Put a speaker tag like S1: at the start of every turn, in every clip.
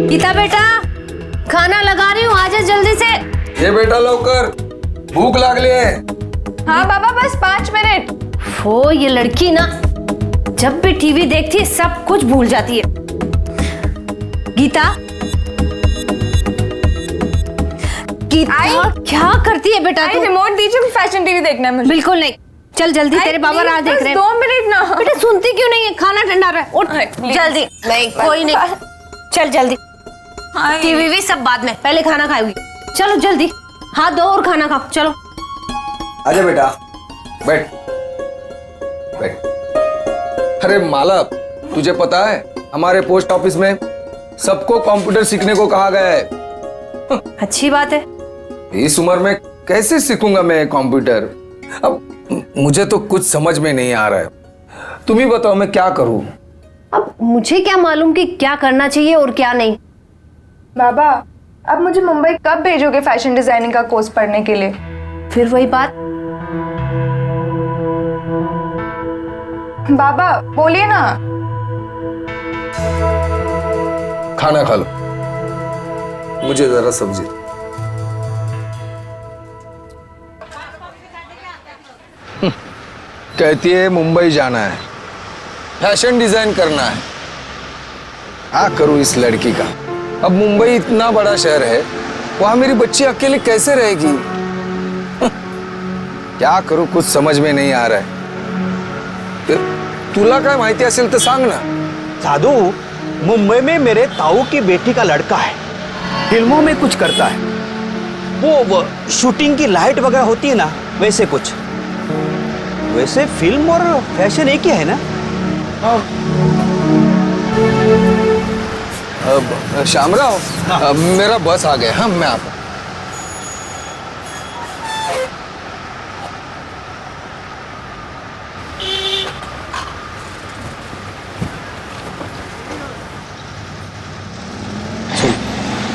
S1: गीता बेटा, खाना लगा रही हूँ, आजा जल्दी से।
S2: ये बेटा लवकर, भूख लागली है।
S3: हाँ बाबा, बस 5 मिनट।
S1: वो ये लड़की ना जब भी टीवी देखती है सब कुछ भूल जाती है। गीता, गीता क्या करती है बेटा तू?
S3: रिमोट दीजिए, फैशन टीवी देखना है मुझे।
S1: बिल्कुल नहीं, चल जल्दी, तेरे बाबा राह देख रहे हैं।
S3: 2 मिनट ना।
S1: बेटा सुनती क्यों नहीं है? खाना ठंडा रहा है, उठ जल्दी। नहीं कोई नहीं, चल जल्दी। टीवी भी सब बाद में, पहले खाना खाएगी। चलो जल्दी, हाथ धो और खाना खाओ, चलो।
S2: आजा बेटा, बैठ बैठ। अरे माला, तुझे पता है हमारे पोस्ट ऑफिस में सबको कंप्यूटर सीखने को कहा गया है।
S1: अच्छी बात है।
S2: इस उम्र में कैसे सीखूंगा मैं कंप्यूटर? अब मुझे तो कुछ समझ में नहीं आ रहा है। तुम ही बताओ मैं क्या करूं?
S1: अब मुझे क्या मालूम कि क्या करना चाहिए और क्या नहीं।
S3: बाबा, अब मुझे मुंबई कब भेजोगे फैशन डिजाइनिंग का कोर्स पढ़ने के लिए?
S1: फिर वही बात।
S3: बाबा बोलिए ना।
S2: खाना खा लो, मुझे जरा सब्जी। कहती है मुंबई जाना है, फैशन डिजाइन करना है। क्या करूं इस लड़की का? अब मुंबई इतना बड़ा शहर है, वहां मेरी बच्ची अकेले कैसे रहेगी? क्या करूं, कुछ समझ में नहीं आ रहा है। तुला काय माहिती असेल तर सांग ना।
S4: साधु, मुंबई में मेरे ताऊ की बेटी का लड़का है, फिल्मों में कुछ करता है। वो शूटिंग की लाइट वगैरह होती है ना, वैसे कुछ। वैसे फिल्म और फैशन एक ही है ना?
S2: श्यामराव, मेरा बस आ गया। हाँ, मैं आता।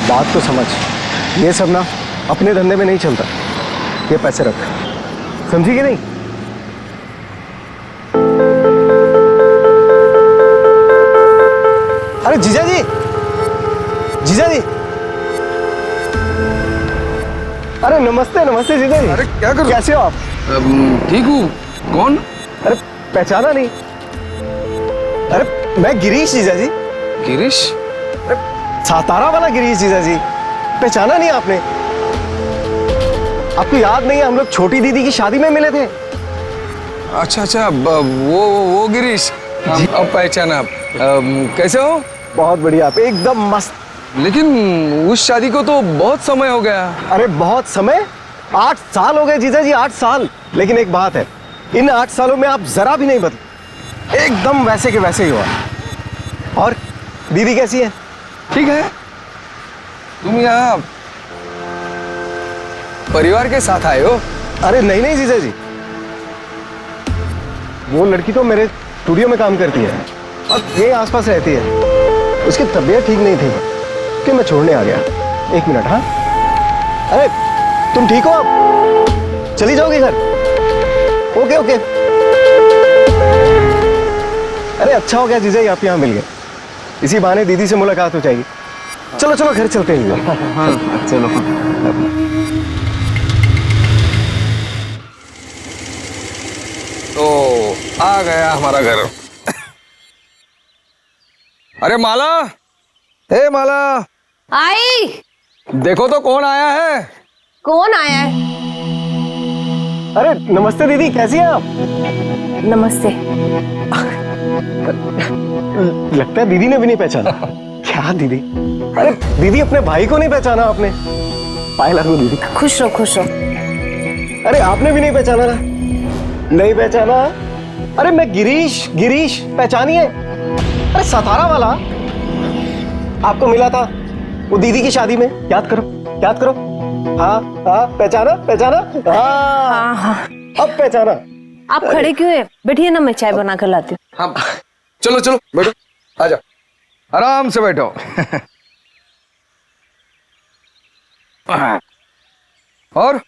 S5: बात तो समझ, ये सब ना अपने धंधे में नहीं चलता। ये पैसे रख, समझी कि नहीं? अरे जीजा जी, जीजा जी, अरे नमस्ते नमस्ते जीजा जी।
S2: अरे क्या कर,
S5: कैसे हो आप?
S2: ठीक हूँ। कौन?
S5: अरे पहचाना नहीं? अरे मैं गिरीश जीजा जी।
S2: गिरीश?
S5: सातारा वाला गिरीश जीजा जी, पहचाना नहीं आपने? आपको याद नहीं है, हम लोग छोटी दीदी की शादी में मिले थे।
S2: अच्छा अच्छा, वो गिरीश, अब पहचाना। कैसे हो?
S5: बहुत बढ़िया, आप एकदम मस्त।
S2: लेकिन उस शादी को तो बहुत समय हो गया।
S5: अरे बहुत समय? 8 साल हो गए जीजा जी, 8 साल। लेकिन एक बात है, इन 8 सालों में आप जरा भी नहीं बदले, एकदम वैसे के वैसे ही हुआ। और दीदी कैसी है?
S2: ठीक है। तुम यहाँ परिवार के साथ आए हो?
S5: अरे नहीं नहीं जीजा जी, वो लड़की तो मेरे स्टूडियो में काम करती है और ये आसपास रहती है। उसकी तबीयत ठीक नहीं थी कि मैं छोड़ने आ गया। 1 मिनट। हाँ, अरे तुम ठीक हो? आप चली जाओगी घर? Okay okay. अरे अच्छा हो गया जीजा जी, आप यहाँ मिल गए। इसी बहाने दीदी से मुलाकात हो जाएगी। चलो चलो घर चलते हैं। हाँ चलो।
S2: तो आ गया हमारा घर। अरे माला, हे माला,
S1: आई।
S2: देखो तो कौन आया है।
S1: कौन आया है?
S5: अरे नमस्ते दीदी, कैसी हैं आप?
S1: नमस्ते।
S5: लगता है दीदी ने भी नहीं पहचाना। क्या दीदी? अरे दीदी, अपने भाई को नहीं पहचाना आपने? पाए लागू दीदी।
S1: खुश रहो खुश रहो।
S5: अरे आपने भी नहीं पहचाना ना? नहीं पहचाना? अरे मैं गिरीश, गिरीश पहचानिए। अरे सतारा वाला, आपको मिला था वो दीदी की शादी में, याद करो याद करो। हाँ हाँ, पहचाना पहचाना? हाँ
S1: हाँ।
S5: अब पहचाना।
S1: आप खड़े क्यों है? बैठिए ना, मैं चाय बना कर लाती हूँ।
S2: हाँ, चलो चलो बैठो, आ जाओ, आराम से बैठो। और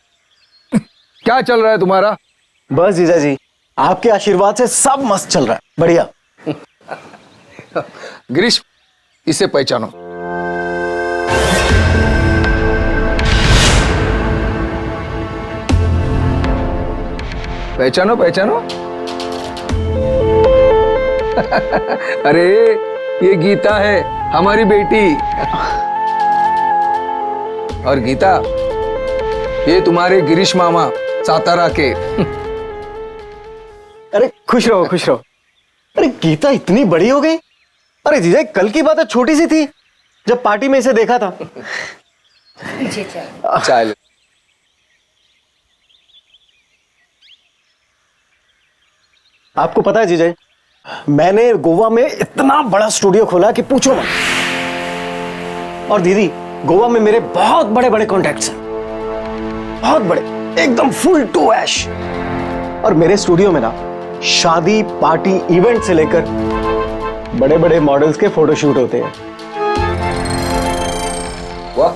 S2: क्या चल रहा है तुम्हारा?
S5: बस जीजा जी, आपके आशीर्वाद से सब मस्त चल रहा है, बढ़िया।
S2: गिरीश, इसे पहचानो। पहचानो पहचानो। अरे ये गीता है, हमारी बेटी। और गीता, ये तुम्हारे गिरीश मामा सातारा के।
S5: अरे खुश रहो खुश रहो। अरे गीता इतनी बड़ी हो गई। अरे जीजा, कल की बात है, छोटी सी थी जब पार्टी में इसे देखा था।
S2: चल।
S5: आपको पता है जीजा, मैंने गोवा में इतना बड़ा स्टूडियो खोला कि पूछो मत। और दीदी, गोवा में मेरे बहुत बड़े बड़े कॉन्टैक्ट्स हैं, बहुत बड़े, एकदम फुल टू ऐश। और मेरे स्टूडियो में ना शादी, पार्टी, इवेंट से लेकर बड़े बड़े मॉडल्स के फोटोशूट होते हैं।
S2: वाह,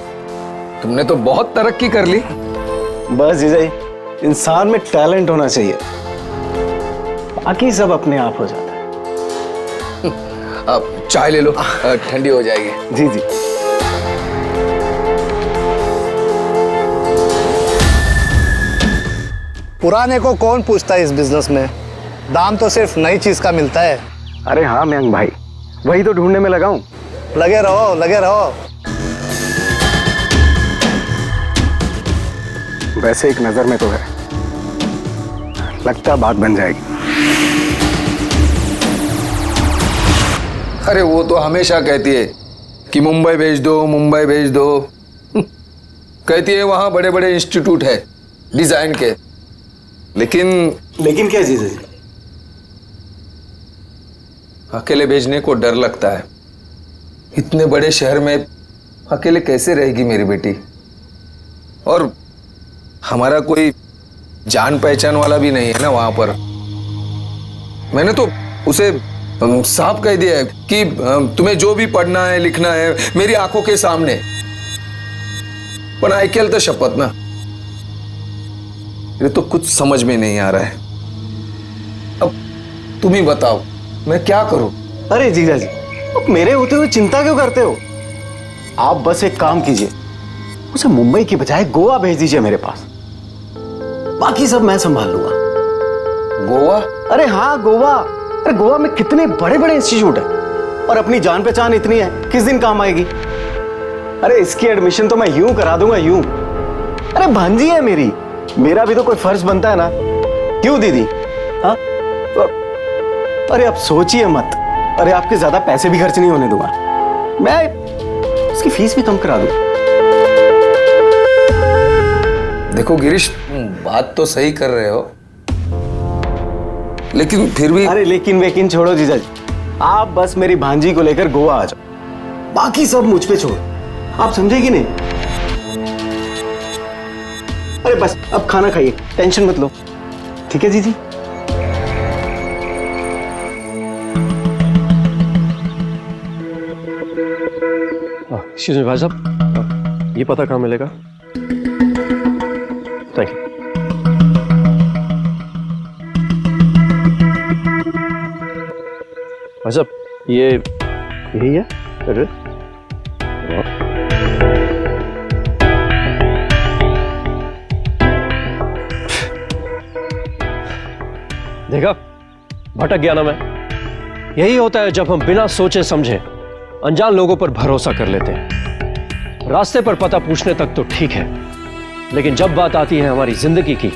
S2: तुमने तो बहुत तरक्की कर ली।
S5: बस जीजा, इंसान में टैलेंट होना चाहिए, बाकी सब अपने आप हो जाता है।
S2: अब चाय ले लो, ठंडी हो जाएगी।
S5: जी जी।
S6: पुराने को कौन पूछता है इस बिजनेस में? दाम तो सिर्फ नई चीज का मिलता है।
S5: अरे हाँ मयंक भाई, वही तो ढूंढने में लगा हूं।
S6: लगे रहो लगे रहो।
S5: वैसे एक नजर में तो है, लगता बात बन जाएगी।
S2: अरे वो तो हमेशा कहती है कि मुंबई भेज दो, मुंबई भेज दो। कहती है वहां बड़े बड़े इंस्टीट्यूट है डिजाइन के। लेकिन
S5: क्या चीज है?
S2: अकेले भेजने को डर लगता है। इतने बड़े शहर में अकेले कैसे रहेगी मेरी बेटी? और हमारा कोई जान पहचान वाला भी नहीं है ना वहां पर। मैंने तो उसे साफ कह दिया है कि तुम्हें जो भी पढ़ना है, लिखना है, मेरी आंखों के सामने। पर आईकेल तो शपथ ना, ये तो कुछ समझ में नहीं आ रहा है। अब तुम ही बताओ, मैं क्या करूं?
S5: अरे जीजा जी, अब मेरे होते हुए चिंता क्यों करते हो? आप बस एक काम कीजिए, उसे मुंबई की बजाय गोवा भेज दीजिए मेरे पास। बाकी सब मैं संभाल लूंगा।
S2: गोवा?
S5: अरे हाँ, गोवा। अरे गोवा में कितने बड़े बड़े इंस्टीट्यूट है, और अपनी जान पहचान इतनी है, किस दिन काम आएगी? अरे इसकी एडमिशन तो मैं यूं करा दूंगा, यूं। अरे भांजी है मेरी, मेरा भी तो कोई फर्ज बनता है ना। क्यों दीदी? हाँ, अरे अब सोचिए मत। अरे आपके ज्यादा पैसे भी खर्च नहीं होने दूंगा, मैं उसकी फीस भी कम करा दूं।
S2: देखो गिरीश, बात तो सही कर रहे हो, लेकिन फिर भी।
S5: अरे लेकिन वेकिन छोड़ो जीजा जी, आप बस मेरी भांजी को लेकर गोवा आ जाओ, बाकी सब मुझ पे छोड़ो। आप समझे कि नहीं? अरे बस अब खाना खाइए, टेंशन मत लो, ठीक है जीजी?
S7: एक्सक्यूज मी भाई साहब, ये पता कहाँ मिलेगा? Thank you. भाई साहब, ये यही है एड्रेस? देखा, भटक गया ना मैं। यही होता है जब हम बिना सोचे समझे अनजान लोगों पर भरोसा कर लेते हैं। रास्ते पर पता पूछने तक तो ठीक है, लेकिन जब बात आती है हमारी जिंदगी की,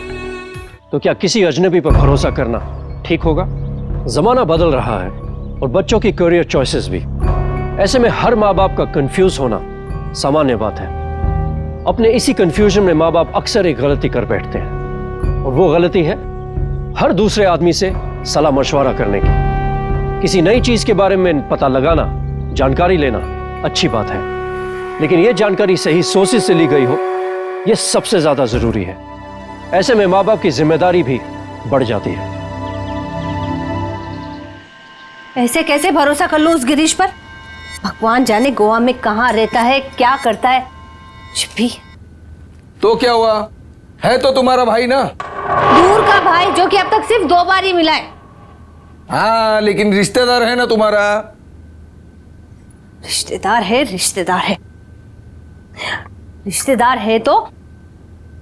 S7: तो क्या किसी अजनबी पर भरोसा करना ठीक होगा? जमाना बदल रहा है और बच्चों की करियर चॉइसेस भी। ऐसे में हर माँ बाप का कंफ्यूज होना सामान्य बात है। अपने इसी कंफ्यूजन में माँ बाप अक्सर एक गलती कर बैठते हैं, और वो गलती है हर दूसरे आदमी से सलाह मशवरा करने की। किसी नई चीज के बारे में पता लगाना, जानकारी लेना अच्छी बात है, लेकिन यह जानकारी सही सोर्सेज से ली गई हो, यह सबसे ज्यादा जरूरी है। ऐसे में माँ बाप की जिम्मेदारी भी बढ़ जाती है।
S1: ऐसे कैसे भरोसा कर लूं उस गिरीश पर? भगवान जाने गोवा में कहाँ रहता है, क्या करता है, कुछ भी।
S2: तो क्या हुआ, है तो तुम्हारा भाई ना।
S1: दूर का भाई जो कि अब तक सिर्फ 2 बार ही मिला है।
S2: हाँ, लेकिन रिश्तेदार है ना तुम्हारा।
S1: रिश्तेदार है, रिश्तेदार है, रिश्तेदार है तो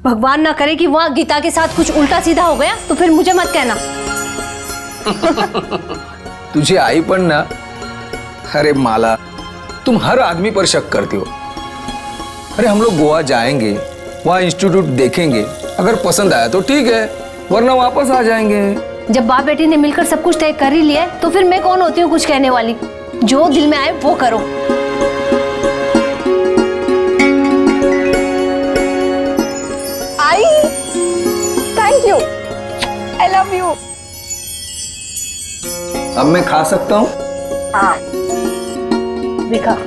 S1: भगवान ना करे कि वहां गीता के साथ कुछ उल्टा सीधा हो गया तो फिर मुझे मत कहना।
S2: तुझे आई पण ना। अरे माला, तुम हर आदमी पर शक करती हो। अरे हम लोग गोवा जाएंगे, वहां इंस्टीट्यूट देखेंगे, अगर पसंद आया तो ठीक है, वरना वापस आ जाएंगे।
S1: जब बाप बेटी ने मिलकर सब कुछ तय कर ही लिया है तो फिर मैं कौन होती हूँ कुछ कहने वाली? जो दिल में आए वो करो।
S3: I, thank you, I love you.
S2: अब मैं खा सकता हूँ?
S3: हाँ,
S1: देखा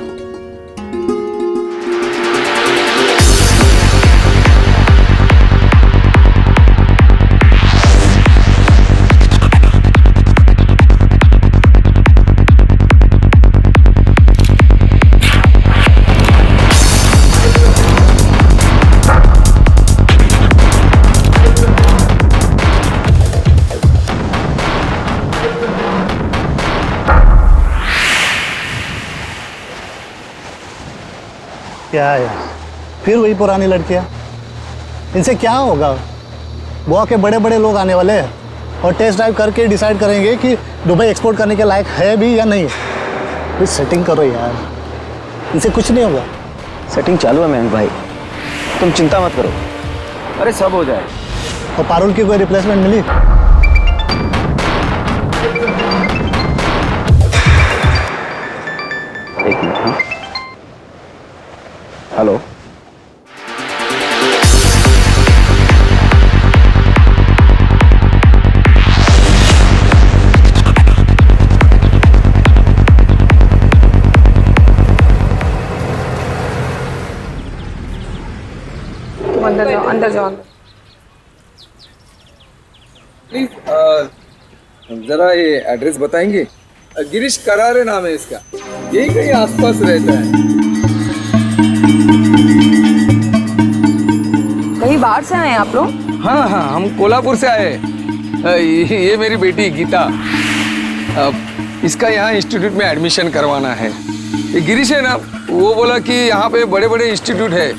S6: क्या है यार, फिर वही पुरानी लड़कियां। इनसे क्या होगा? गोवा के बड़े बड़े लोग आने वाले हैं और टेस्ट ड्राइव करके डिसाइड करेंगे कि दुबई एक्सपोर्ट करने के लायक है भी या नहीं। कुछ सेटिंग करो यार, इनसे कुछ नहीं होगा।
S4: सेटिंग चालू है मयंक भाई, तुम चिंता मत करो। अरे सब हो जाए।
S6: और पारुल की कोई रिप्लेसमेंट मिली?
S4: एक मिनट। हाँ, हेलो।
S3: अंदर जाओ, अंदर जाओ।
S2: प्लीज जरा ये एड्रेस बताएंगे? गिरीश करारे नाम है इसका, यही कहीं आसपास रहता है।
S3: कहीं बाहर से आए हैं आप लोग?
S2: हाँ हाँ, हम कोल्हापुर से आए। ये मेरी बेटी गीता, इसका यहाँ इंस्टीट्यूट में एडमिशन करवाना है। ये गिरीश है ना, वो बोला कि यहाँ पे बड़े बड़े इंस्टीट्यूट है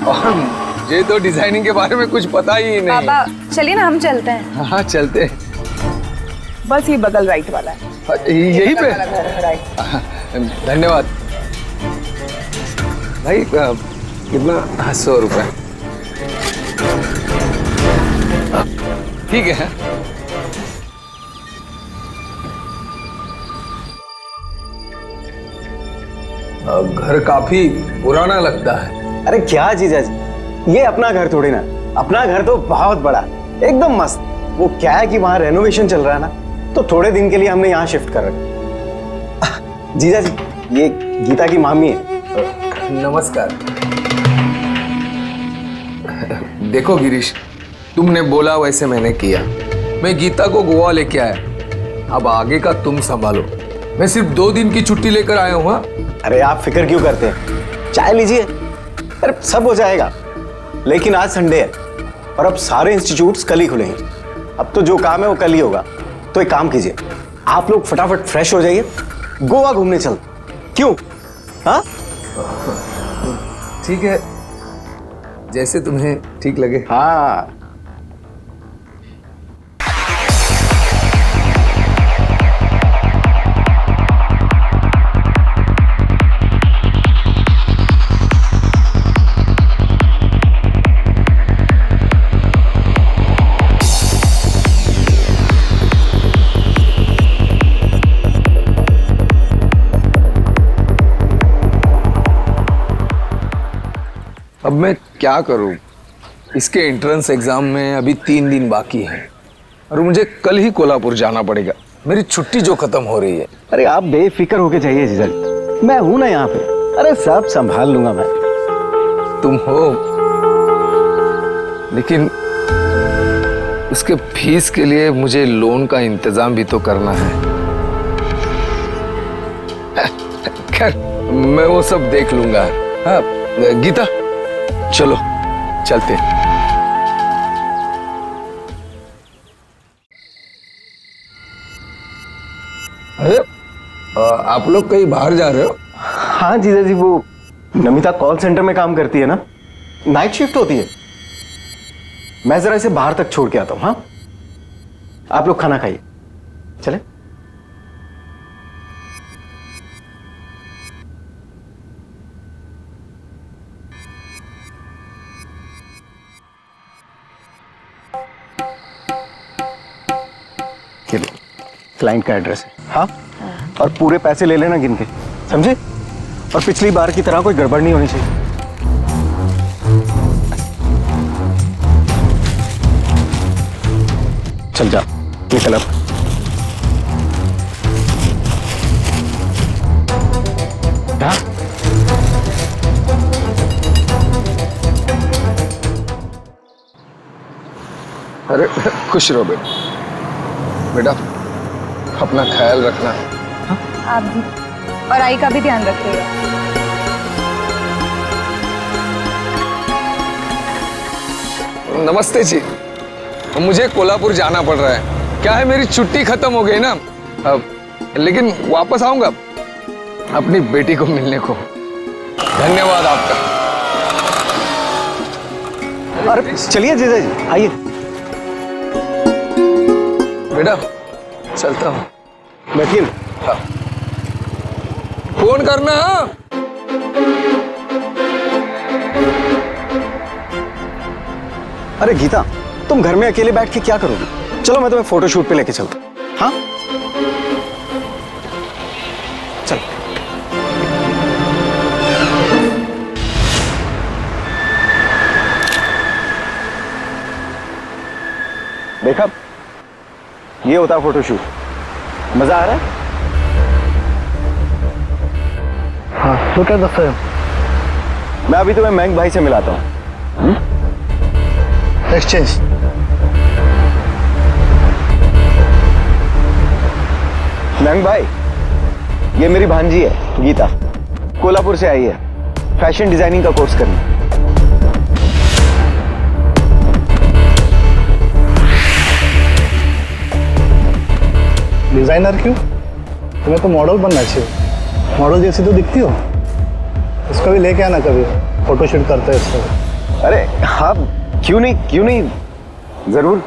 S2: और मुझे तो डिजाइनिंग के बारे में कुछ पता ही नहीं।
S3: पापा चलिए ना, हम चलते हैं।
S2: हाँ चलते हैं।
S3: बस ये बगल राइट वाला है।
S2: यहीं पे?
S3: राइट।
S2: धन्यवाद भाई। कितना? 100 रुपए। ठीक है। घर काफी पुराना लगता है।
S5: अरे क्या जीजा जी, ये अपना घर थोड़ी ना, अपना घर तो बहुत बड़ा, एकदम मस्त। वो क्या है कि वहां रेनोवेशन चल रहा है ना, तो थोड़े दिन के लिए हमने यहाँ शिफ्ट कर रखा। जीजा जी, ये गीता की मामी है।
S2: नमस्कार। देखो गिरीश, तुमने बोला वैसे मैंने किया। मैं गीता को गोवा लेके आया, अब आगे का तुम संभालो। मैं सिर्फ 2 दिन की छुट्टी लेकर आया हूँ।
S5: अरे आप फिक्र क्यों करते हैं, चाय लीजिए। अरे सब हो जाएगा। लेकिन आज संडे है और अब सारे इंस्टीट्यूट्स कल ही खुलेंगे। अब तो जो काम है वो कल ही होगा। तो एक काम कीजिए, आप लोग फटाफट फ्रेश हो जाइए, गोवा घूमने चल। क्यों? हाँ
S2: ठीक है, जैसे तुम्हें ठीक लगे।
S5: हाँ।
S2: अब मैं क्या करूं? इसके एंट्रेंस एग्जाम में अभी 3 दिन बाकी हैं और मुझे कल ही कोल्हापुर जाना पड़ेगा। मेरी छुट्टी जो खत्म हो रही है।
S5: अरे आप बेफिक्र होके जाइए जीजा जी, मैं हूं ना यहाँ पे। अरे सब संभाल लूंगा मैं।
S2: तुम हो, लेकिन उसके फीस के लिए मुझे लोन का इंतजाम भी तो करना है। खैर, मैं वो सब देख लूंगा। हाँ गीता, चलो चलते। अरे आप लोग कहीं बाहर जा रहे हो?
S5: हाँ जीजा जी, वो नमिता कॉल सेंटर में काम करती है ना, नाइट शिफ्ट होती है। मैं जरा इसे बाहर तक छोड़ के आता हूं। हाँ, आप लोग खाना खाइए, चले। क्लाइंट का एड्रेस है। हाँ, और पूरे पैसे ले लेना गिन के, समझे? और पिछली बार की तरह कोई गड़बड़ नहीं होनी चाहिए। चल जा, निकल अब। हाँ?
S2: अरे खुश रहो बेटा। बेटा अपना ख्याल रखना।
S3: आप भी, और आई का भी ध्यान रखिएगा।
S2: नमस्ते जी, मुझे कोल्हापुर जाना पड़ रहा है। क्या है, मेरी छुट्टी खत्म हो गई ना अब, लेकिन वापस आऊंगा अपनी बेटी को मिलने को। धन्यवाद आपका।
S5: अरे चलिए जीजा जी, आइए।
S2: बेटा चलता हूँ।
S5: बैठिए।
S2: हाँ। फोन करना। हाँ?
S5: अरे गीता, तुम घर में अकेले बैठ के क्या करोगी? चलो मैं तुम्हें फोटोशूट पे लेके चलता हूं। हाँ, चलो। देखा, ये होता है फोटोशूट। मजा आ रहा है?
S6: हाँ, तो क्या दस्ता है?
S5: मैं अभी तुम्हें महंग भाई से मिलाता हूं।
S6: एक्सचेंज।
S5: महंग भाई, ये मेरी भांजी है गीता, कोल्हापुर से आई है फैशन डिजाइनिंग का कोर्स करने।
S6: डिजाइनर क्यों? तुम्हें तो मॉडल बनना चाहिए। मॉडल जैसी तो दिखती हो। इसको भी लेके आना कभी, फोटोशूट करते हैं इसको।
S5: अरे हाँ, क्यों नहीं, जरूर।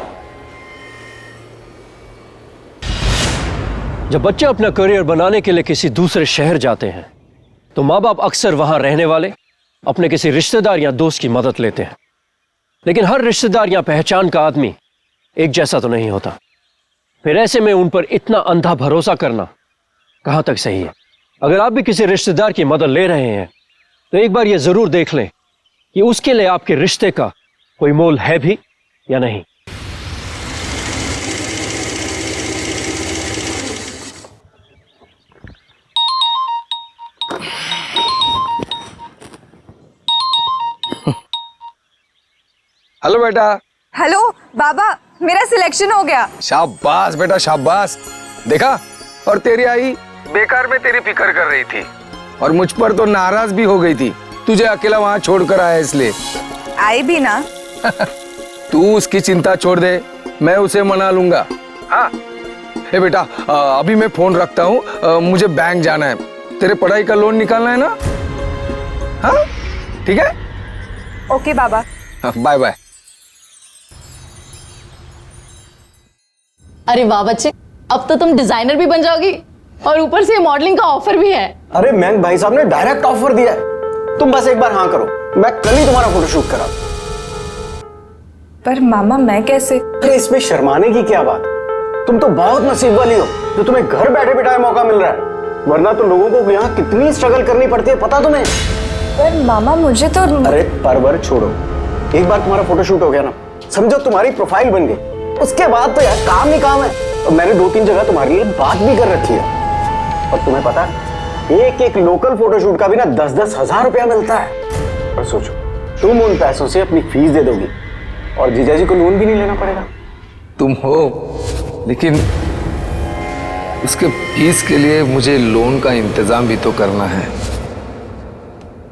S7: जब बच्चे अपना करियर बनाने के लिए किसी दूसरे शहर जाते हैं तो माँ बाप अक्सर वहां रहने वाले अपने किसी रिश्तेदार या दोस्त की मदद लेते हैं। लेकिन हर रिश्तेदार या पहचान का आदमी एक जैसा तो नहीं होता। फिर ऐसे में उन पर इतना अंधा भरोसा करना कहां तक सही है? अगर आप भी किसी रिश्तेदार की मदद ले रहे हैं तो एक बार यह जरूर देख लें कि उसके लिए आपके रिश्ते का कोई मोल है भी या नहीं।
S2: हेलो बेटा।
S3: हेलो बाबा, मेरा सिलेक्शन हो गया।
S2: शाबाश बेटा शाबाश। देखा, और तेरी आई बेकार में तेरी फिक्र कर रही थी और मुझ पर तो नाराज भी हो गई थी, तुझे अकेला वहां छोड़कर आया इसलिए।
S3: आई भी ना।
S2: तू उसकी चिंता छोड़ दे, मैं उसे मना लूंगा। हाँ हे बेटा, अभी मैं फोन रखता हूँ, मुझे बैंक जाना है। तेरे पढ़ाई का लोन निकालना है ना? हाँ ठीक है।
S3: ओके बाबा।
S2: Bye bye.
S8: अरे वाह बच्चे, अब तो तुम डिजाइनर भी बन जाओगी और ऊपर से मॉडलिंग का ऑफर भी है।
S5: अरे महंग भाई साहब ने डायरेक्ट ऑफर दिया है, तुम बस एक बार हाँ करो, मैं कल ही तुम्हारा फोटोशूट करा।
S3: पर मामा मैं कैसे?
S5: अरे इसमें शर्माने की क्या बात, तुम तो बहुत नसीब वाली हो जो तुम्हें घर बैठे बिठाए मौका मिल रहा है, वरना तो लोगों को यहाँ कितनी स्ट्रगल करनी पड़ती है पता तुम्हें?
S3: पर मामा मुझे तो।
S5: अरे परवर छोड़ो, एक बार तुम्हारा फोटोशूट हो गया ना, समझो तुम्हारी प्रोफाइल बन गई, उसके बाद तो यार काम ही काम है। और मैंने 2-3 जगह तुम्हारे लिए बात भी कर रखी है। और तुम्हें पता है, एक लोकल फोटोशूट का भी ना 10-10 हजार रुपया मिलता है। और सोचो, तुम उन पैसों से अपनी फीस दे दोगी और जीजा जी को लोन भी नहीं लेना पड़ेगा।
S2: तुम हो, लेकिन उसके फीस के लिए मुझे लोन का इंतजाम भी तो करना है।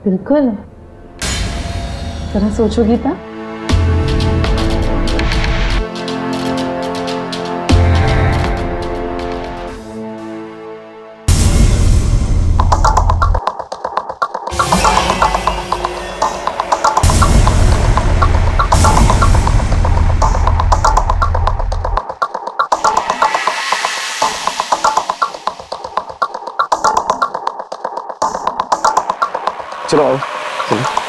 S8: बिल्कुल, जरा सोचो गीता।
S5: चलो आओ चलो।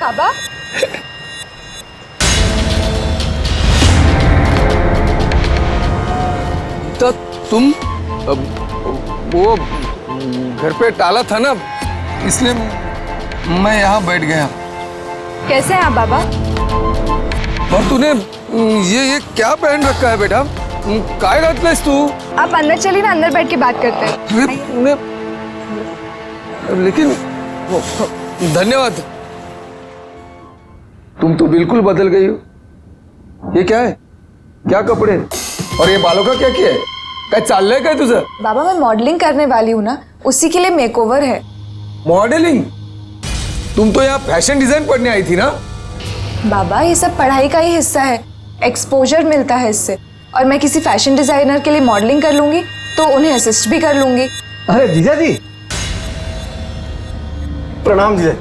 S3: बाबा
S2: तो तुम वो घर पे टाला था ना, इसलिए मैं यहाँ बैठ गया।
S3: कैसे हैं आप बाबा?
S2: और तूने ये क्या पहन रखा है बेटा? काय घातलंयस तू?
S3: आप अंदर चलिए ना, अंदर बैठ के बात करते हैं।
S2: अरे लेकिन धन्यवाद, तुम तो बिल्कुल बदल गई हो। ये क्या है? क्या कपड़े और ये बालों का क्या किया है? काय चाललंय काय तुझं?
S3: बाबा मैं मॉडलिंग करने वाली हूँ ना, उसी के लिए मेकओवर है।
S2: मॉडलिंग? तुम तो यहाँ फैशन डिजाइन पढ़ने आई थी ना?
S3: बाबा ये सब पढ़ाई का ही हिस्सा है, एक्सपोजर मिलता है इससे। और मैं किसी फैशन डिजाइनर के लिए मॉडलिंग कर लूंगी तो उन्हें असिस्ट भी कर लूंगी।
S5: अरे जीजा जी, प्रणाम जीजा।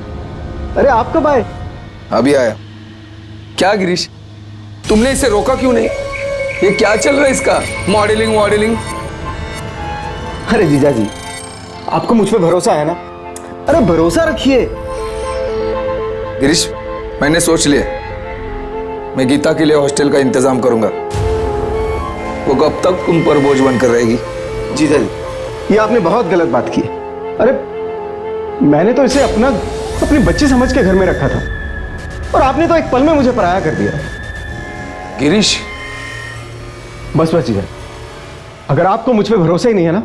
S5: अरे आप कब आए?
S2: अभी आया। क्या गिरीश, तुमने इसे रोका क्यों नहीं? ये क्या चल रहा है इसका? Modelling modelling.
S5: अरे जीजा जी, आपको मुझ पे भरोसा है ना? अरे भरोसा रखिए।
S2: गिरीश, मैंने सोच लिया, मैं गीता के लिए हॉस्टल का इंतजाम करूंगा। वो कब तक तुम पर बोझ बनकर रहेगी?
S5: जीजा जी, ये आपने बहुत गलत बात की। अरे मैंने तो इसे अपनी बच्ची समझ के घर में रखा था, और आपने तो एक पल में मुझे पराया कर दिया।
S2: गिरीश,
S5: बस बस जीजा, अगर आपको मुझ पे भरोसा ही नहीं है ना,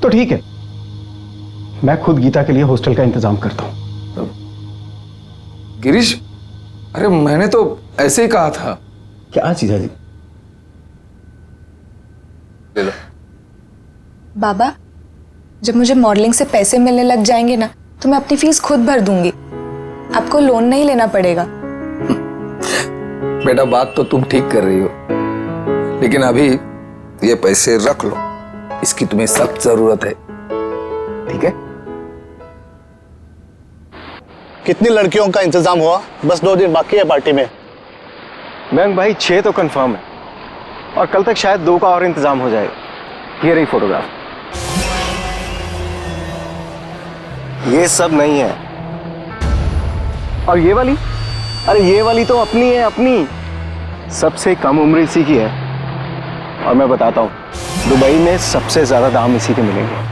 S5: तो ठीक है, मैं खुद गीता के लिए हॉस्टल का इंतजाम करता हूं।
S2: गिरीश, अरे मैंने तो ऐसे ही कहा था।
S5: क्या जीजा जी?
S2: ले लो।
S3: बाबा जब मुझे मॉडलिंग से पैसे मिलने लग जाएंगे ना, तो मैं अपनी फीस खुद भर दूंगी, आपको लोन नहीं लेना पड़ेगा।
S2: बेटा बात तो तुम ठीक कर रही हो, लेकिन अभी ये पैसे रख लो, इसकी तुम्हें सख्त जरूरत है, ठीक है?
S6: कितनी लड़कियों का इंतजाम हुआ? बस 2 दिन बाकी है पार्टी में।
S5: मैम भाई 6 तो कंफर्म है, और कल तक शायद 2 का और इंतजाम हो जाएगा। ये रही फोटोग्राफ। ये सब नहीं है। और ये वाली? अरे ये वाली तो अपनी है, अपनी। सबसे कम उम्र इसी की है, और मैं बताता हूँ, दुबई में सबसे ज्यादा दाम इसी के मिलेंगे।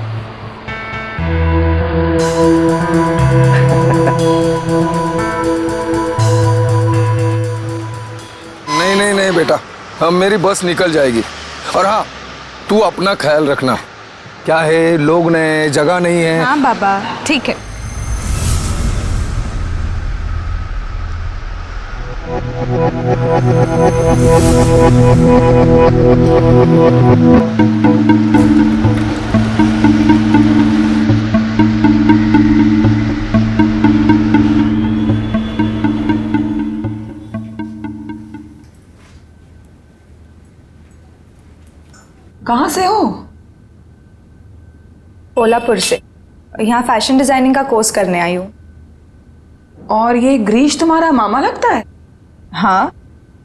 S2: नहीं नहीं नहीं बेटा, हम मेरी बस निकल जाएगी। और हाँ, तू अपना ख्याल रखना। क्या है, लोग ने जगह नहीं है।
S3: हाँ बाबा ठीक है।
S9: कहाँ से हो?
S3: कोल्हापुर से। यहाँ फैशन डिजाइनिंग का कोर्स करने आई हूँ।
S9: और ये ग्रीश तुम्हारा मामा लगता है?
S3: हाँ।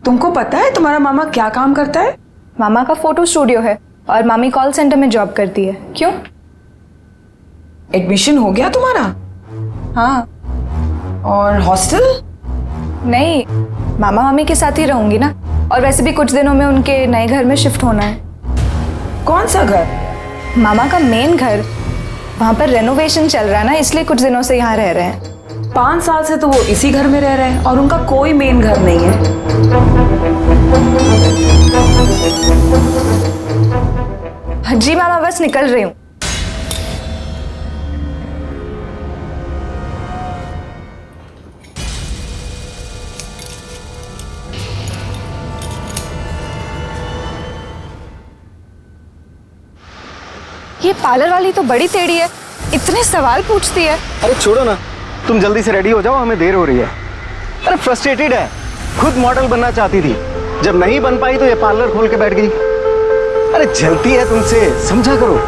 S9: तुमको पता है तुम्हारा मामा क्या काम करता है?
S3: मामा का फोटो स्टूडियो है और मामी कॉल सेंटर में जॉब करती है। क्यों?
S9: एडमिशन हो गया तुम्हारा?
S3: हाँ।
S9: और हॉस्टल?
S3: नहीं, मामा मामी के साथ ही रहूंगी ना, और वैसे भी कुछ दिनों में उनके नए घर में शिफ्ट होना है।
S9: कौन सा घर?
S3: मामा का मेन घर, वहां पर रेनोवेशन चल रहा है ना, इसलिए कुछ दिनों से यहाँ रह रहे हैं।
S9: 5 साल से तो वो इसी घर में रह रहे हैं और उनका कोई मेन घर नहीं है।
S3: जी मामा, बस निकल रही हूँ। ये पार्लर वाली तो बड़ी टेढ़ी है, इतने सवाल पूछती है।
S5: अरे छोड़ो ना, तुम जल्दी से रेडी हो जाओ, हमें देर हो रही है। अरे फ्रस्ट्रेटेड है, खुद मॉडल बनना चाहती थी, जब नहीं बन पाई तो ये पार्लर खोल के बैठ गई। अरे जलती है तुमसे, समझा करो।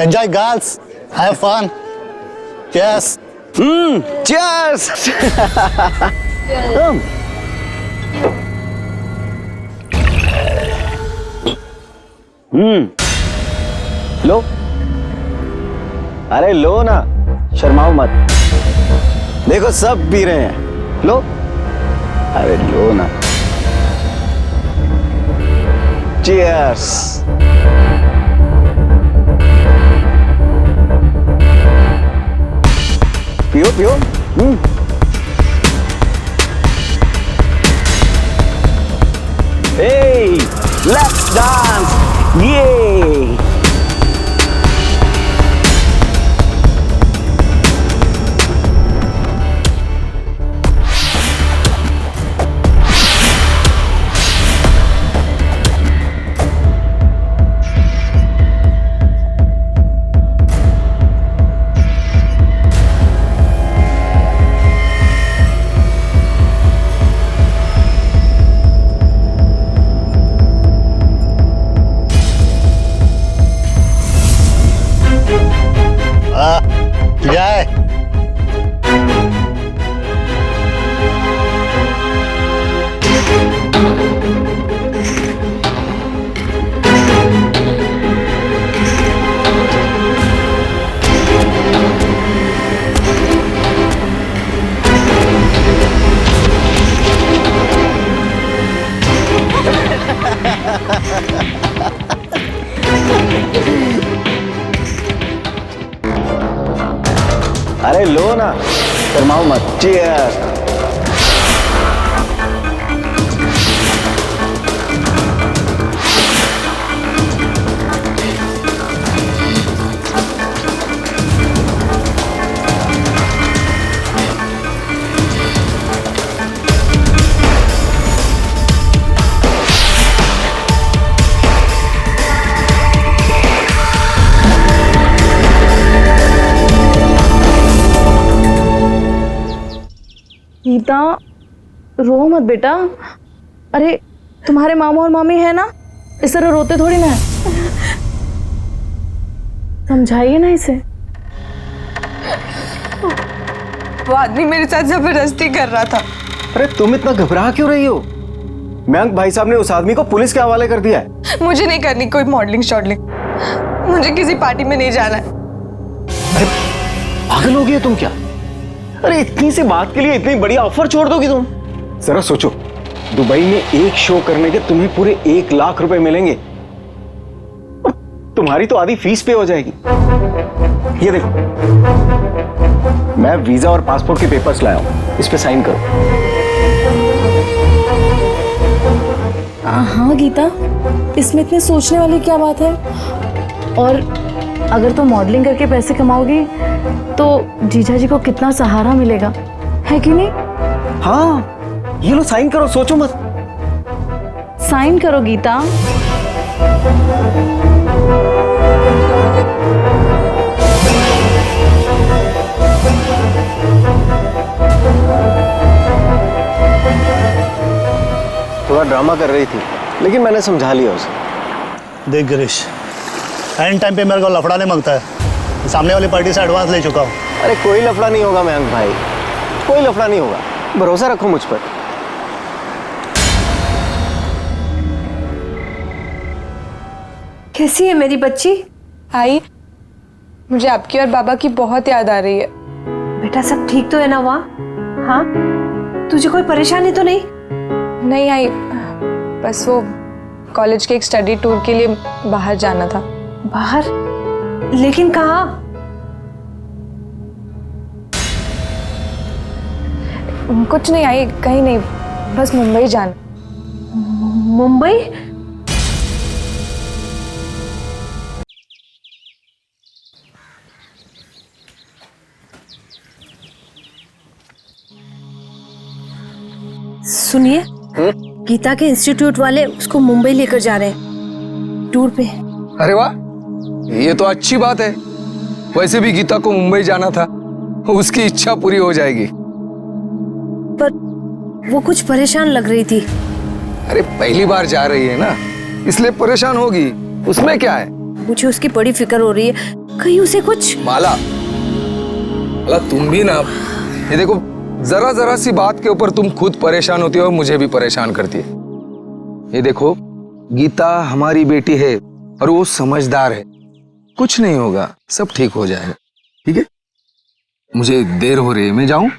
S6: Enjoy, girls. Have fun. Yes.
S5: Cheers. लो, अरे लो ना, शर्माओ मत। देखो सब पी रहे हैं, लो। अरे लो ना। Cheers. पियो पियो। Hey, let's dance. Yay.
S6: क्या है?
S5: अरे लो ना, शर्माओ मत। Cheers.
S8: गीता, रो मत बेटा। अरे तुम्हारे मामा और मामी है ना, इस तरह रोते थोड़ी ना है। समझाइए ना इसे।
S3: वो आदमी मेरे साथ जबरदस्ती कर रहा था।
S5: अरे तुम इतना घबरा क्यों रही हो? मयंक भाई साहब ने उस आदमी को पुलिस के हवाले कर दिया है।
S3: मुझे नहीं करनी कोई मॉडलिंग शॉडलिंग, मुझे किसी पार्टी में नहीं जाना है।
S5: अरे पागल हो गई हो तुम क्या? अरे इतनी सी बात के लिए इतनी बड़ी ऑफर छोड़ दोगी तुम? जरा सोचो, दुबई में एक शो करने के तुम्हें पूरे 1 लाख रुपए मिलेंगे और तुम्हारी तो आधी फीस पे हो जाएगी। ये देखो, मैं वीजा और पासपोर्ट के पेपर्स लाया हूं, इस पे साइन करो।
S8: हाँ गीता, इसमें इतने सोचने वाली क्या बात है। और अगर तुम मॉडलिंग करके पैसे कमाओगी तो जीजा जी को कितना सहारा मिलेगा, है कि नहीं?
S5: हाँ, ये लो साइन करो, सोचो मत।
S8: साइन करो गीता।
S5: थोड़ा ड्रामा कर रही थी, लेकिन मैंने समझा लिया उसे।
S6: देख गिरीश, एंड टाइम पे मेरे को लफड़ाने मांगता है। सामने वाली पार्टी से एडवांस ले चुका हूँ।
S5: अरे कोई लफड़ा नहीं होगा मयंक भाई, कोई लफड़ा नहीं होगा, भरोसा रखो मुझ पर।
S1: कैसी है मेरी बच्ची?
S3: आई, मुझे आपकी और बाबा की बहुत याद आ रही है।
S1: बेटा सब ठीक तो है ना वहाँ? हाँ, तुझे कोई परेशानी तो नहीं?
S3: नहीं आई, बस वो कॉलेज के एक स्टडी टूर के लिए बाहर जाना था।
S1: बाहर? लेकिन कहाँ?
S3: कुछ नहीं आई, कहीं नहीं, बस मुंबई जाना।
S1: मुंबई? सुनिए, गीता के इंस्टीट्यूट वाले उसको मुंबई लेकर जा रहे हैं टूर पे।
S2: अरे वाह, ये तो अच्छी बात है। वैसे भी गीता को मुंबई जाना था, उसकी इच्छा पूरी हो जाएगी।
S1: पर वो कुछ परेशान लग रही थी।
S2: अरे पहली बार जा रही है ना, इसलिए परेशान होगी, उसमें क्या है।
S1: मुझे उसकी बड़ी फिक्र हो रही है, कहीं उसे कुछ।
S2: माला, तुम भी ना, ये देखो जरा जरा सी बात के ऊपर तुम खुद परेशान होती हो और मुझे भी परेशान करती है। ये देखो, गीता हमारी बेटी है और वो समझदार है, कुछ नहीं होगा, सब ठीक हो जाएगा। ठीक है, मुझे देर हो रही है, मैं जाऊं?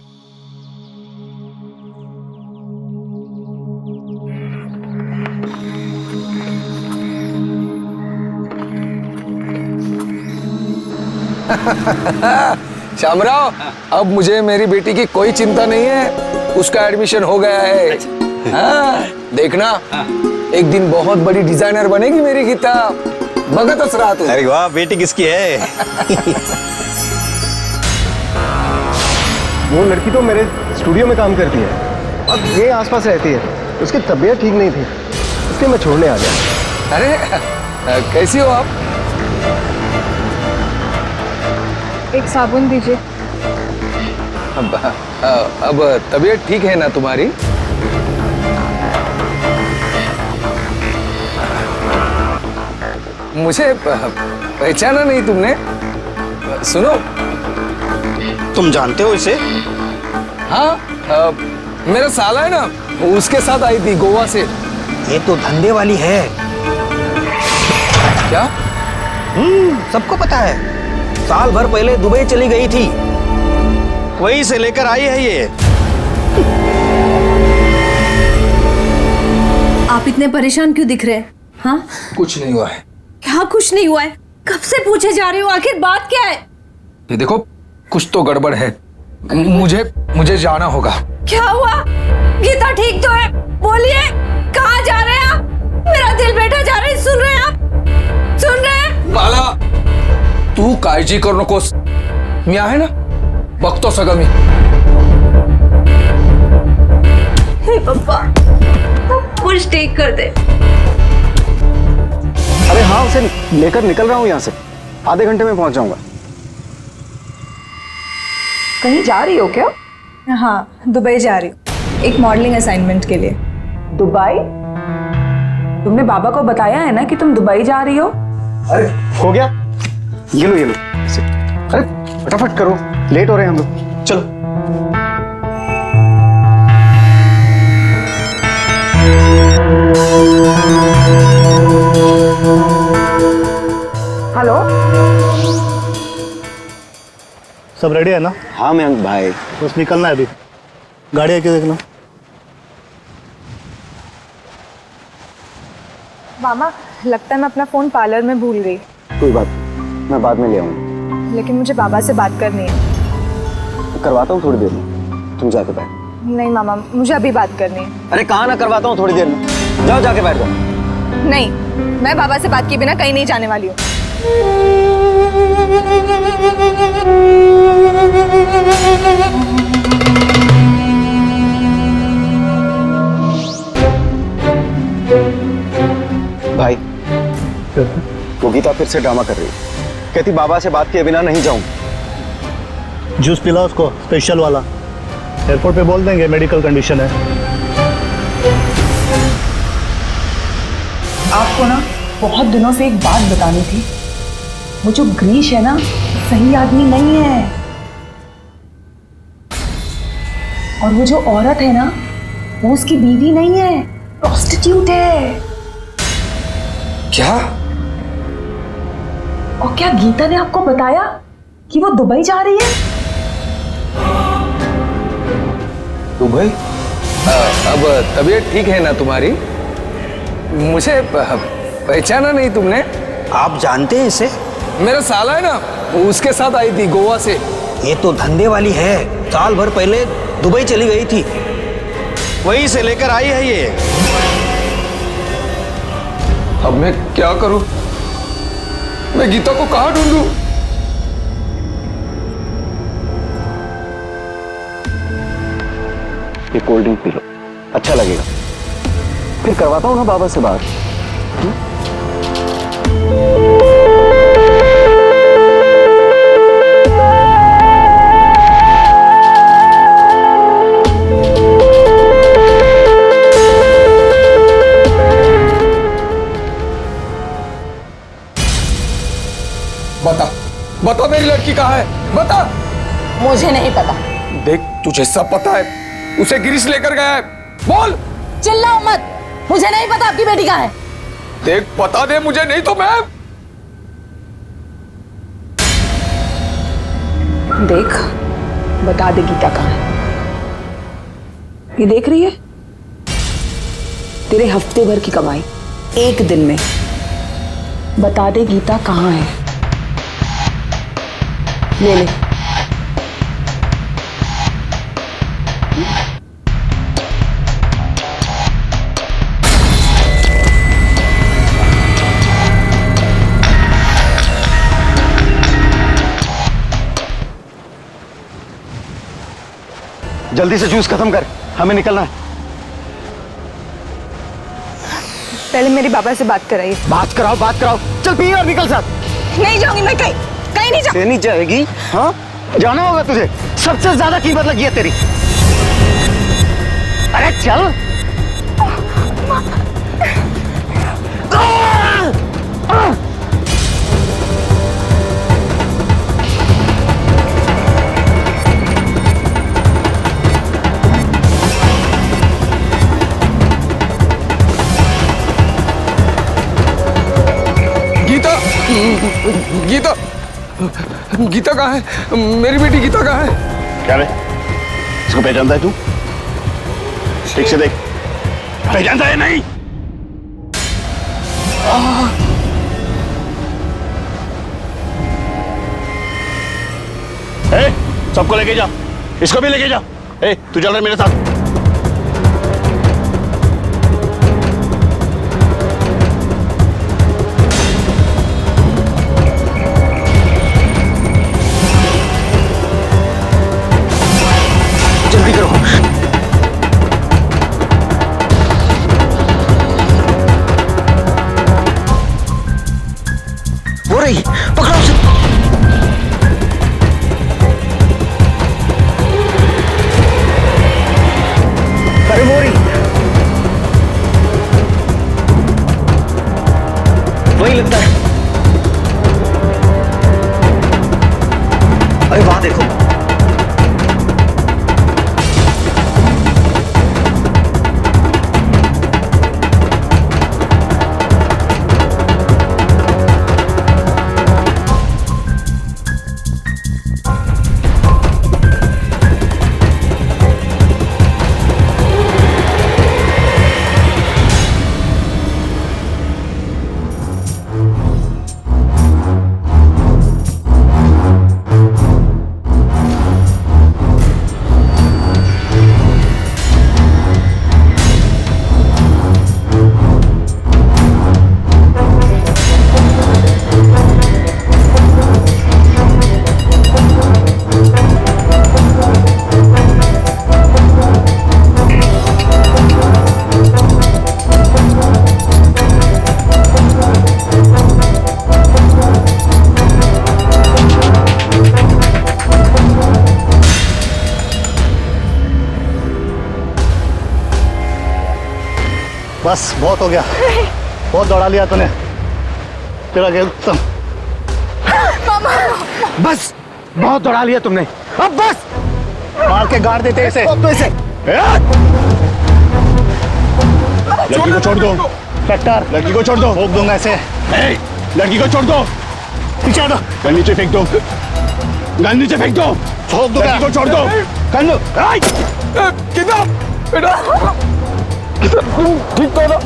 S2: शामराव, अब मुझे मेरी बेटी की कोई चिंता नहीं है, उसका एडमिशन हो गया है। हाँ, देखना एक दिन बहुत बड़ी डिजाइनर बनेगी मेरी गीता, भगत रहा तू।
S4: अरे वाह, बेटी किसकी है?
S5: वो लड़की तो मेरे स्टूडियो में काम करती है और ये आसपास रहती है। उसकी तबीयत ठीक नहीं थी, इसलिए मैं छोड़ने आ गया।
S2: अरे कैसी हो आप?
S3: एक साबुन दीजिए।
S2: अब तबीयत ठीक है ना तुम्हारी? मुझे पहचाना नहीं तुमने? सुनो,
S4: तुम जानते हो इसे?
S2: हाँ, मेरा साला है ना, उसके साथ आई थी गोवा से।
S4: ये तो धंधे वाली है।
S2: क्या?
S4: सबको पता है, साल भर पहले दुबई चली गई थी, वहीं से लेकर आई है ये।
S1: आप इतने परेशान क्यों दिख रहे हैं? हाँ,
S2: कुछ नहीं हुआ है।
S1: क्या कुछ नहीं हुआ है? कब से पूछे जा रही हो, आखिर बात क्या है?
S2: ये देखो, कुछ तो गड़बड़ है, मुझे जाना होगा।
S1: क्या हुआ? गीता ठीक तो है? बोलिए, कहाँ जा रहे हैं आप? मेरा दिल बैठा जा रहा है, सुन रहे हैं आप? सुन रहे हैं?
S2: माला, तू काळजी करू नकोस, मी आहे ना, बघतो सगळं मी।
S1: हे पप्पा, कुछ ठीक कर दे।
S5: अरे हाँ, उसे लेकर निकल रहा हूँ यहाँ से, आधे घंटे में पहुंच जाऊंगा।
S9: कहीं जा रही हो क्या?
S3: हाँ, दुबई जा रही हूँ एक मॉडलिंग असाइनमेंट के लिए।
S9: दुबई? तुमने बाबा को बताया है ना कि तुम दुबई जा रही हो?
S5: अरे हो गया, ये लो। अरे फटाफट करो, लेट हो रहे हैं हम लोग, चलो।
S9: हेलो,
S6: सब रेडी है ना?
S4: हाँ मयंक भाई।
S6: बस निकलना है अभी, गाड़ी आके देखना।
S3: मामा, लगता है मैं अपना फोन पार्लर में भूल गई।
S5: कोई बात, मैं बाद में ले आऊंगा।
S3: लेकिन मुझे बाबा से बात करनी है।
S5: करवाता हूँ थोड़ी देर में, तुम जाके बैठ।
S3: नहीं मामा, मुझे अभी बात करनी है।
S5: अरे कहाँ ना, करवाता हूँ थोड़ी देर में, जाओ जाके बैठ जाओ।
S3: नहीं, मैं बाबा से बात किए बिना कहीं नहीं जाने वाली हूँ।
S5: भाई, वो गीता फिर से ड्रामा कर रही है, कहती बाबा से बात किए बिना नहीं जाऊं।
S6: जूस पिला उसको, स्पेशल वाला। एयरपोर्ट पे बोल देंगे मेडिकल कंडीशन है।
S9: आपको ना बहुत दिनों से एक बात बतानी थी। वो जो ग्रीश है ना, सही आदमी नहीं है। और वो जो औरत है ना, वो उसकी बीवी नहीं है, प्रोस्टिट्यूट है।
S2: क्या?
S9: और क्या गीता ने आपको बताया कि वो दुबई जा रही है।
S2: दुबई? अब तबीयत ठीक है ना तुम्हारी? मुझे पहचाना नहीं तुमने?
S4: आप जानते हैं इसे?
S2: मेरा साला है ना, उसके साथ आई थी गोवा से।
S4: ये तो धंधे वाली है, साल भर पहले दुबई चली गई थी, वहीं से लेकर आई है ये।
S2: अब मैं क्या करूं? मैं गीता को कहां ढूंढूं?
S5: ये कोल्ड ड्रिंक पी लो, अच्छा लगेगा। फिर करवाता हूँ ना बाबा से बात।
S2: बता बता, मेरी लड़की कहाँ है? बता।
S8: मुझे नहीं पता।
S2: देख, तुझे सब पता है, उसे गिरीश लेकर गया है। बोल।
S8: चिल्लाओ मत, मुझे नहीं पता आपकी बेटी कहाँ है।
S2: देख, बता दे मुझे, नहीं तो मैं।
S9: देख, बता दे गीता कहाँ है। ये देख रही है, तेरे हफ्ते भर की कमाई एक दिन में। बता दे गीता कहाँ है। ले ले।
S5: जल्दी से जूस खत्म कर, हमें निकलना है।
S3: पहले मेरे बाबा से बात कराइए।
S5: बात कराओ, बात कराओ। चल पी और निकल साथ।
S3: नहीं जाऊंगी मैं, कहीं कहीं नहीं जाऊंगी।
S5: नहीं जाएगी? हाँ, जाना होगा तुझे। सबसे ज्यादा कीमत लगी है तेरी। अरे चल।
S2: गीता, गीता कहाँ है? मेरी बेटी गीता कहाँ है?
S5: क्या रे, इसको पहचानता है तू? ठीक से देख, पहचानता है नहीं? सबको लेके जा, इसको भी लेके जा। तू चल रहा है मेरे साथ। जल्दी करो।
S4: वो रही, पकड़ो उसे।
S5: अरे वो रही,
S4: वही लगता है। अरे वहां देखो।
S6: बस बहुत हो गया, बहुत दौड़ा लिया तूने। तेरा खेल खत्म।
S5: बस बहुत दौड़ा लिया तुमने, अब बस।
S6: मार के गाड़ देते इसे।
S5: तो इसे लड़की को छोड़ दो।
S6: इंस्पेक्टर,
S5: लड़की को छोड़ दो।
S6: रोक दूंगा इसे।
S5: लड़की को छोड़ दो।
S6: पीछे हटो।
S5: नीचे फेंक दो।
S4: गन नीचे फेंक दो,
S6: छोड़ दो क्या?
S4: को छोड़ दो, गन लो। आई!
S2: कितना बेटा ठीक तो ना?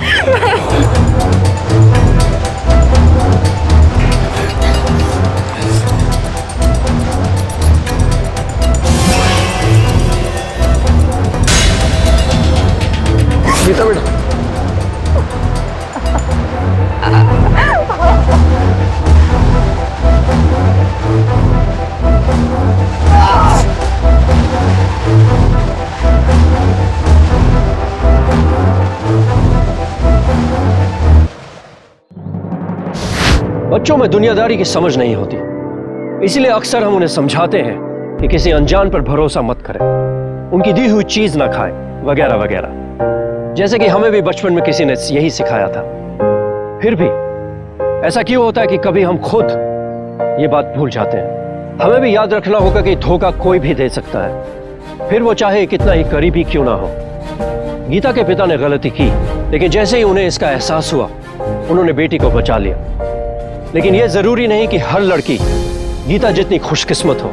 S2: गीता बेटा
S7: बच्चों में दुनियादारी की समझ नहीं होती, इसलिए अक्सर हम उन्हें समझाते हैं कि किसी अनजान पर भरोसा मत करें, उनकी दी हुई चीज ना खाएं, वगैरह वगैरह। जैसे कि हमें भी बचपन में किसी ने यही सिखाया था। फिर भी ऐसा क्यों होता है कि कभी हम खुद ये बात भूल जाते हैं? हमें भी याद रखना होगा कि धोखा कोई भी दे सकता है, फिर वो चाहे कितना ही करीबी क्यों ना हो। गीता के पिता ने गलती की, लेकिन जैसे ही उन्हें इसका एहसास हुआ, उन्होंने बेटी को बचा लिया। लेकिन यह जरूरी नहीं कि हर लड़की गीता जितनी खुशकिस्मत हो,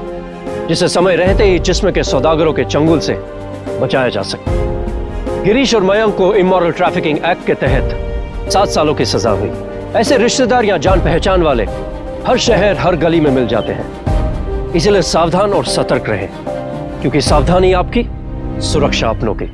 S7: जिसे समय रहते ही जिस्म के सौदागरों के चंगुल से बचाया जा सके। गिरीश और मयंक को इमोरल ट्रैफिकिंग एक्ट के तहत 7 सालों की सजा हुई। ऐसे रिश्तेदार या जान पहचान वाले हर शहर हर गली में मिल जाते हैं, इसलिए सावधान और सतर्क रहें, क्योंकि सावधानी आपकी सुरक्षा अपनों की।